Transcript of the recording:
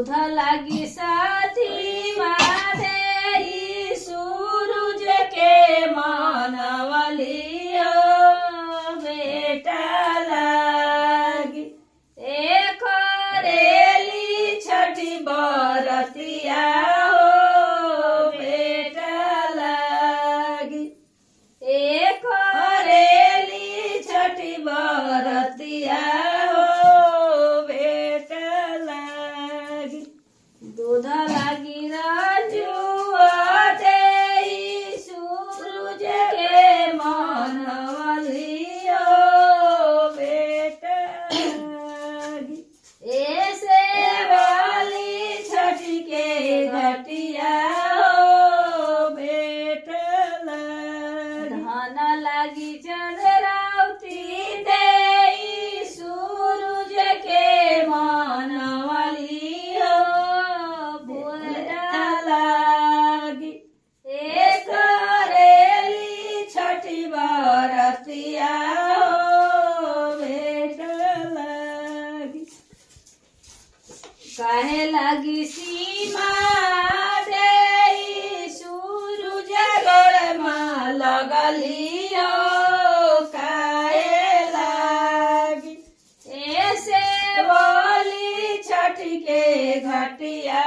दूध लागी साथी माधे सूरज के मानवलियो बेटा लागी एक रेली छठी बरतिया हो बेटा लागी एक रेली छठी बरतिया दूध लागी राजुआ दे सूरज के मानवलियो बेटा लागी ऐसे वाली छठी के घटिया हो बेटा लागी धान लागी चंद्रावती दे सूरज के मानवलियो बरतिया हो बेटा लागी कहे लगी सीमा दे सूरज गोड़ में लगलियो कहे लगी ऐसे बोली छठ के घटिया